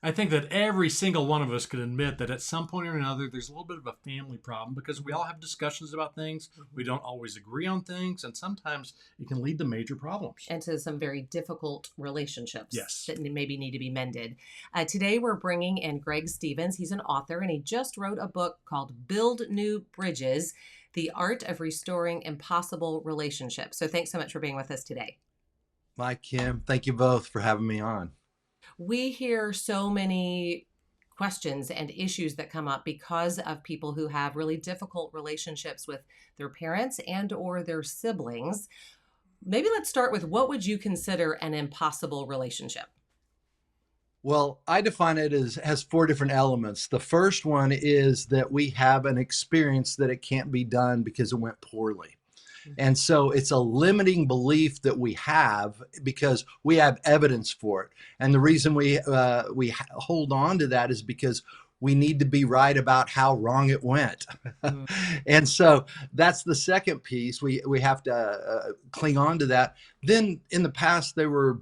I think that every single one of us could admit that at some point or another, there's a little bit of a family problem because we all have discussions about things. We don't always agree on things, and sometimes it can lead to major problems. And to some very difficult relationships Yes. that maybe need to be mended. Today, we're bringing in Greg Stevens. He's an author, and he just wrote a book called Build New Bridges: The Art of Restoring Impossible Relationships. So thanks so much for being with us today. Mike, Kim, thank you both for having me on. We hear so many questions and issues that come up because of people who have really difficult relationships with their parents and or their siblings. Maybe let's start with, what would you consider an impossible relationship? Well, I define it as has four different elements. The first one is that we have an experience that it can't be done because it went poorly. And so it's a limiting belief that we have because we have evidence for it. And the reason we hold on to that is because we need to be right about how wrong it went. And so that's the second piece. We have to cling on to that. Then in the past, they were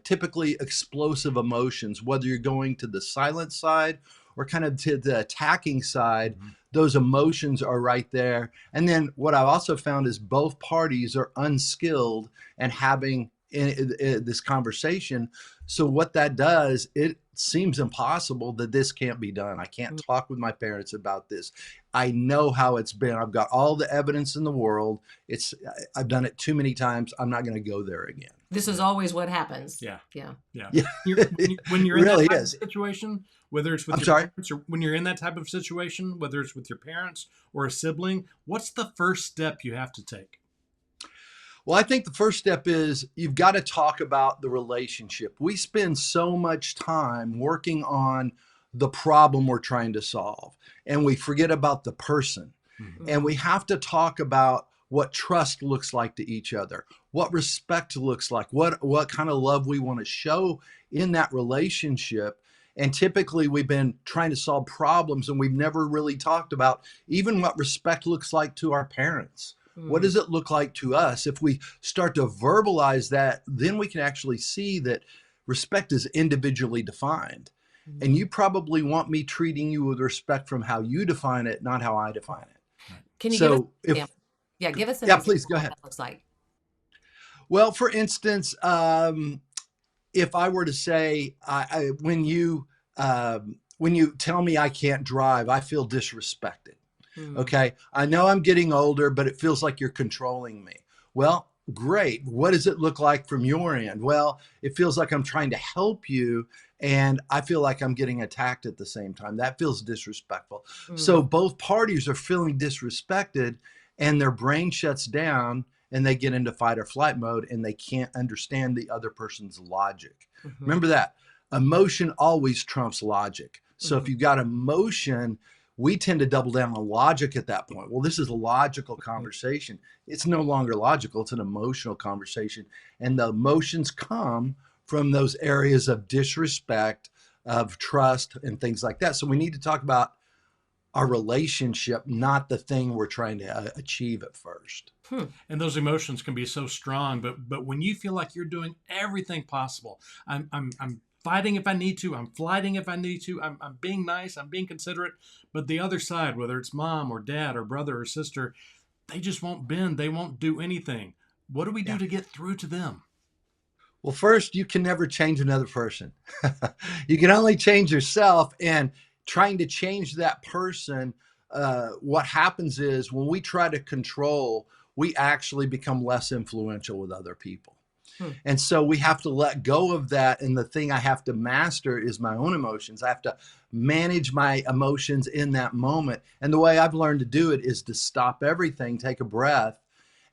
typically explosive emotions, whether you're going to the silent side or kind of to the attacking side. Those emotions are right there. And then what I've also found is both parties are unskilled and having this conversation. So what that does, it seems impossible that this can't be done. I can't talk with my parents about this. I know how it's been. I've got all the evidence in the world. I've done it too many times. I'm not going to go there again. This is always what happens. Yeah. Yeah. When you're in really that type is. of situation, whether it's with I'm your sorry? parents, or when you're in that type of situation, whether it's with your parents or a sibling, what's the first step you have to take? Well, I think the first step is you've got to talk about the relationship. We spend so much time working on the problem we're trying to solve, and we forget about the person. And we have to talk about what trust looks like to each other, what respect looks like, what kind of love we want to show in that relationship. And typically we've been trying to solve problems and we've never really talked about even what respect looks like to our parents. What does it look like to us? If we start to verbalize that, then we can actually see that respect is individually defined. And you probably want me treating you with respect from how you define it, not how I define it. Can you So give us an if example? Yeah, give us an yeah, example please go of what ahead. that looks like. Well, for instance, if I were to say, when you tell me I can't drive, I feel disrespected. Okay. I know I'm getting older, but it feels like you're controlling me. Well, great. What does it look like from your end? Well, it feels like I'm trying to help you and I feel like I'm getting attacked at the same time. That feels disrespectful. So both parties are feeling disrespected and their brain shuts down and they get into fight or flight mode and they can't understand the other person's logic. Remember that emotion always trumps logic. So if you've got emotion, we tend to double down on logic at that point. Well, this is a logical conversation. It's no longer logical. It's an emotional conversation. And the emotions come from those areas of disrespect, of trust, and things like that. So we need to talk about our relationship, not the thing we're trying to achieve at first. And those emotions can be so strong, but when you feel like you're doing everything possible, I'm fighting if I need to, I'm flighting if I need to, I'm being nice, I'm being considerate, but the other side, whether it's mom or dad or brother or sister, they just won't bend, they won't do anything. What do we do to get through to them? Well, first, you can never change another person. You can only change yourself, and trying to change that person, what happens is when we try to control, we actually become less influential with other people. And so we have to let go of that. And the thing I have to master is my own emotions. I have to manage my emotions in that moment. And the way I've learned to do it is to stop everything, take a breath,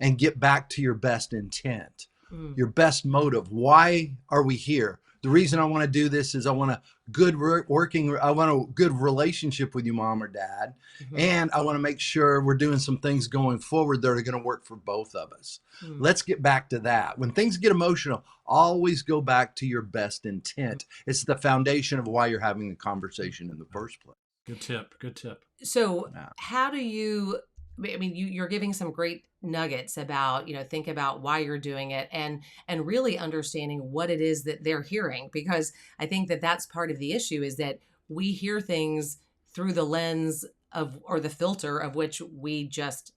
and get back to your best intent, your best motive. Why are we here? The reason I want to do this is I want a good relationship with you, mom or dad. And I want to make sure we're doing some things going forward that are going to work for both of us. Let's get back to that. When things get emotional, always go back to your best intent. It's the foundation of why you're having the conversation in the first place. Good tip. Good tip. So how do you I mean, you're giving some great nuggets about, think about why you're doing it, and really understanding what it is that they're hearing, because I think that that's part of the issue, is that we hear things through the lens of, or the filter of which we just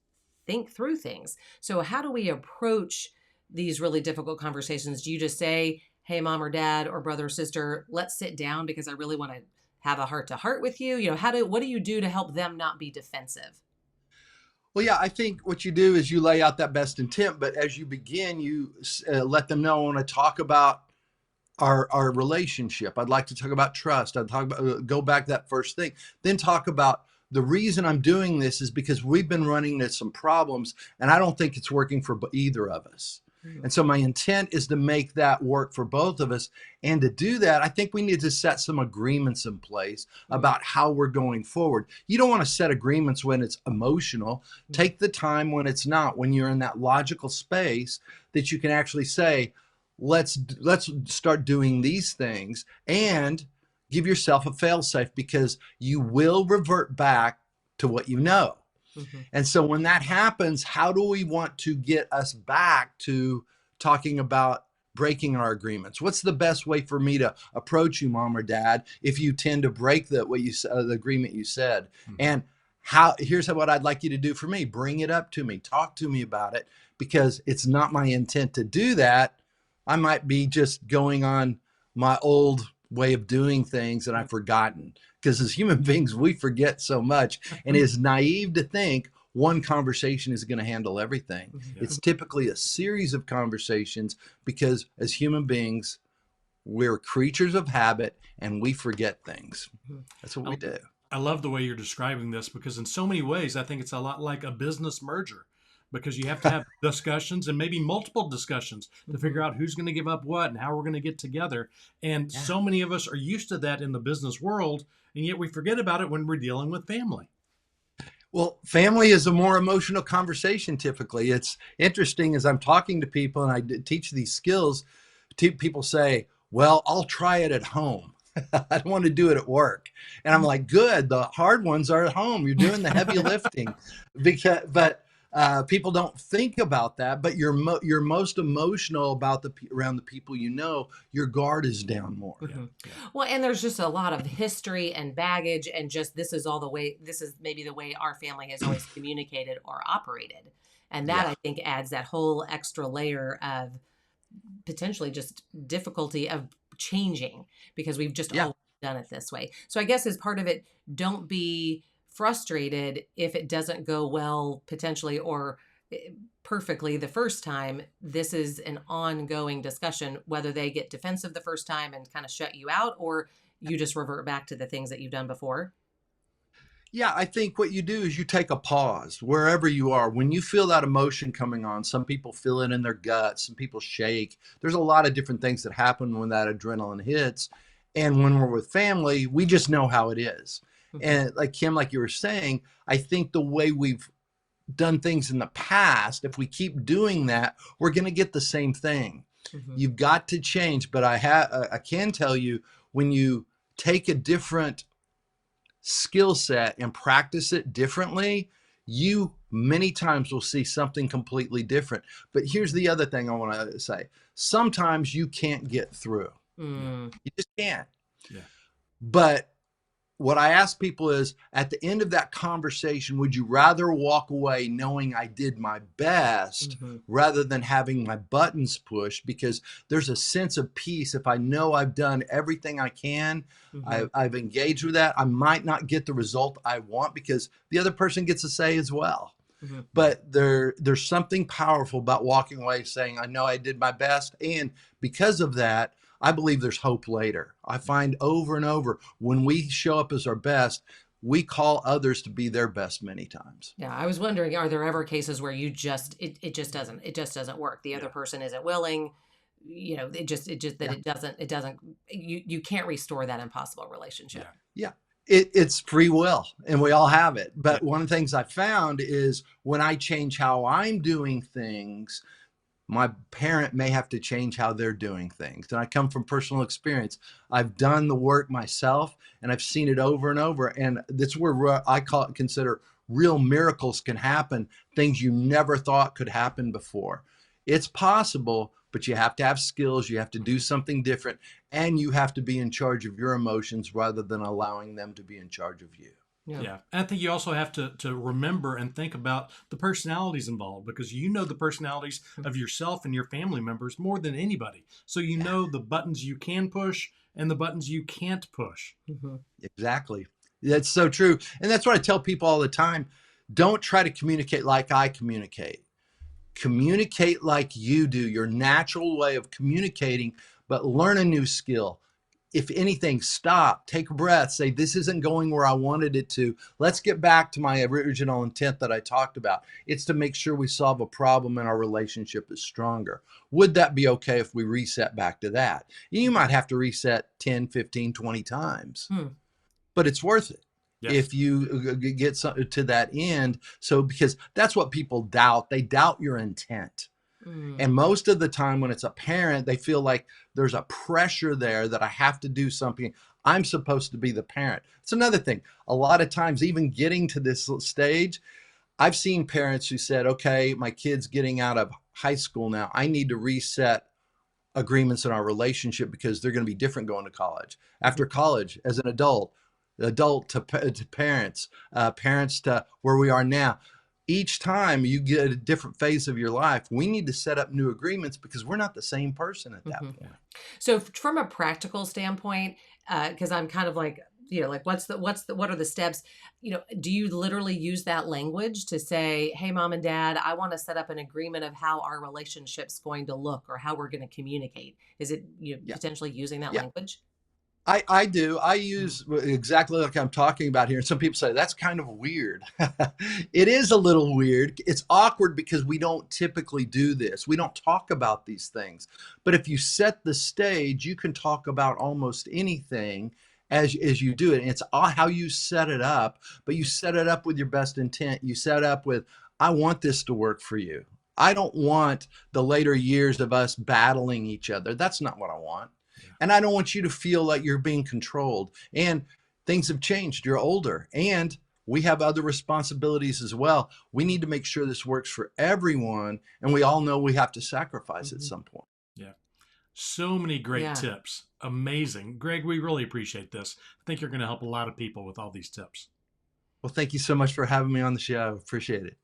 think through things. So how do we approach these really difficult conversations? Do you just say, hey, mom or dad or brother or sister, let's sit down because I really want to have a heart to heart with you? What do you do to help them not be defensive? Well, yeah, I think what you do is you lay out that best intent, but as you begin, you let them know, I want to talk about our relationship. I'd like to talk about trust. I'd talk about go back to that first thing, then talk about the reason I'm doing this is because we've been running into some problems, and I don't think it's working for either of us. Mhm. And so my intent is to make that work for both of us. And to do that, I think we need to set some agreements in place about how we're going forward. You don't want to set agreements when it's emotional. Take the time when it's not, when you're in that logical space that you can actually say, let's start doing these things, and give yourself a fail safe, because you will revert back to what you know. Mhm. And so when that happens, how do we want to get us back to talking about breaking our agreements? What's the best way for me to approach you, mom or dad, if you tend to break the agreement you said? And here's what I'd like you to do for me. Bring it up to me. Talk to me about it, because it's not my intent to do that. I might be just going on my old way of doing things that I've forgotten, because as human beings, we forget so much. And it is naive to think one conversation is going to handle everything. Mhm. It's typically a series of conversations, because as human beings, we're creatures of habit and we forget things. Mhm. That's what I, we do. I love the way you're describing this, because in so many ways, I think it's a lot like a business merger, because you have to have discussions, and maybe multiple discussions, to figure out who's going to give up what and how we're going to get together. And Yeah. so many of us are used to that in the business world, and yet we forget about it when we're dealing with family. Well, family is a more emotional conversation typically. It's interesting, as I'm talking to people and teach these skills, people say, well, I'll try it at home. I don't want to do it at work. And I'm like, good. The hard ones are at home. You're doing the heavy lifting. But people don't think about that. But you're most emotional about around the people you know. Your guard is down more. Mhm. Well, and there's just a lot of history and baggage, and just this is maybe the way our family has always communicated or operated. And that, Yeah. I think, adds that whole extra layer of potentially just difficulty of changing, because we've just Yeah. always done it this way. So I guess as part of it, don't be frustrated if it doesn't go well potentially, or perfectly the first time. This is an ongoing discussion, whether they get defensive the first time and kind of shut you out, or you just revert back to the things that you've done before. Yeah, I think what you do is you take a pause wherever you are. When you feel that emotion coming on, some people feel it in their guts, some people shake. There's a lot of different things that happen when that adrenaline hits. And when we're with family, we just know how it is. Mhm. And like Kim, like you were saying, I think the way we've done things in the past, if we keep doing that, we're going to get the same thing. Mhm. You've got to change. But I can tell you, when you take a different skill set and practice it differently, you many times will see something completely different. But here's the other thing I want to say. Sometimes you can't get through. Yeah. Mm. You just can't. Yeah. But what I ask people is, at the end of that conversation, would you rather walk away knowing I did my best Mhm. rather than having my buttons pushed? Because there's a sense of peace if I know I've done everything I can. Mhm. I've engaged with that. I might not get the result I want, because the other person gets a say as well. Mhm. But there's something powerful about walking away saying, I know I did my best. And because of that, I believe there's hope later. I find over and over, when we show up as our best, we call others to be their best many times. Yeah, I was wondering, are there ever cases where it just doesn't work? The other Yeah. person isn't willing, it just that Yeah. it doesn't you can't restore that impossible relationship. Yeah. Yeah. It's free will, and we all have it. Yeah. But one of the things I found is, when I change how I'm doing things, my parent may have to change how they're doing things. And I come from personal experience. I've done the work myself, and I've seen it over and over. And that's where consider real miracles can happen, things you never thought could happen before. It's possible, but you have to have skills, you have to do something different, and you have to be in charge of your emotions rather than allowing them to be in charge of you. Yeah. Yeah. And I think you also have to remember and think about the personalities involved, because you know the personalities of yourself and your family members more than anybody. So you know the buttons you can push and the buttons you can't push. Mm-hmm. Exactly. That's so true. And that's what I tell people all the time. Don't try to communicate like I communicate. Communicate like you do, your natural way of communicating, but learn a new skill. If anything, stop, take a breath, say, this isn't going where I wanted it to. Let's get back to my original intent that I talked about. It's to make sure we solve a problem and our relationship is stronger. Would that be okay if we reset back to that? You might have to reset 10, 15, 20 times, but it's worth it. Yes. If you get to that end. So, because that's what people doubt. They doubt your intent. And most of the time when it's a parent, they feel like there's a pressure there that I have to do something. I'm supposed to be the parent. It's another thing. A lot of times, even getting to this stage, I've seen parents who said, okay, my kid's getting out of high school now. I need to reset agreements in our relationship because they're going to be different going to college. After college, as an adult to parents, parents to where we are now. Each time you get a different phase of your life, we need to set up new agreements because we're not the same person at that point. So from a practical standpoint, because I'm kind of like, like what are the steps? Do you literally use that language to say, hey, mom and dad, I want to set up an agreement of how our relationship's going to look or how we're going to communicate? Is it potentially using that language? I do. I use exactly like I'm talking about here. And some people say that's kind of weird. It is a little weird. It's awkward because we don't typically do this. We don't talk about these things. But if you set the stage, you can talk about almost anything as you do it. And it's how you set it up, but you set it up with your best intent. You set up with, I want this to work for you. I don't want the later years of us battling each other. That's not what I want. And I don't want you to feel like you're being controlled. And things have changed. You're older. And we have other responsibilities as well. We need to make sure this works for everyone. And we all know we have to sacrifice at some point. Yeah. So many great tips. Amazing. Greg, we really appreciate this. I think you're going to help a lot of people with all these tips. Well, thank you so much for having me on the show. Appreciate it.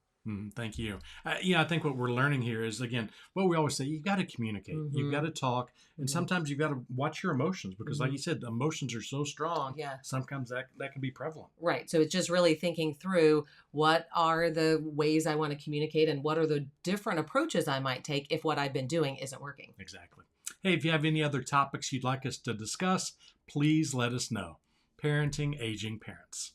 Thank you. I think what we're learning here is, again, what we always say, you've got to communicate. You've got to talk. And sometimes you've got to watch your emotions because, like you said, the emotions are so strong. Yeah. Sometimes that can be prevalent. Right. So it's just really thinking through what are the ways I want to communicate and what are the different approaches I might take if what I've been doing isn't working. Exactly. Hey, if you have any other topics you'd like us to discuss, please let us know. Parenting aging parents.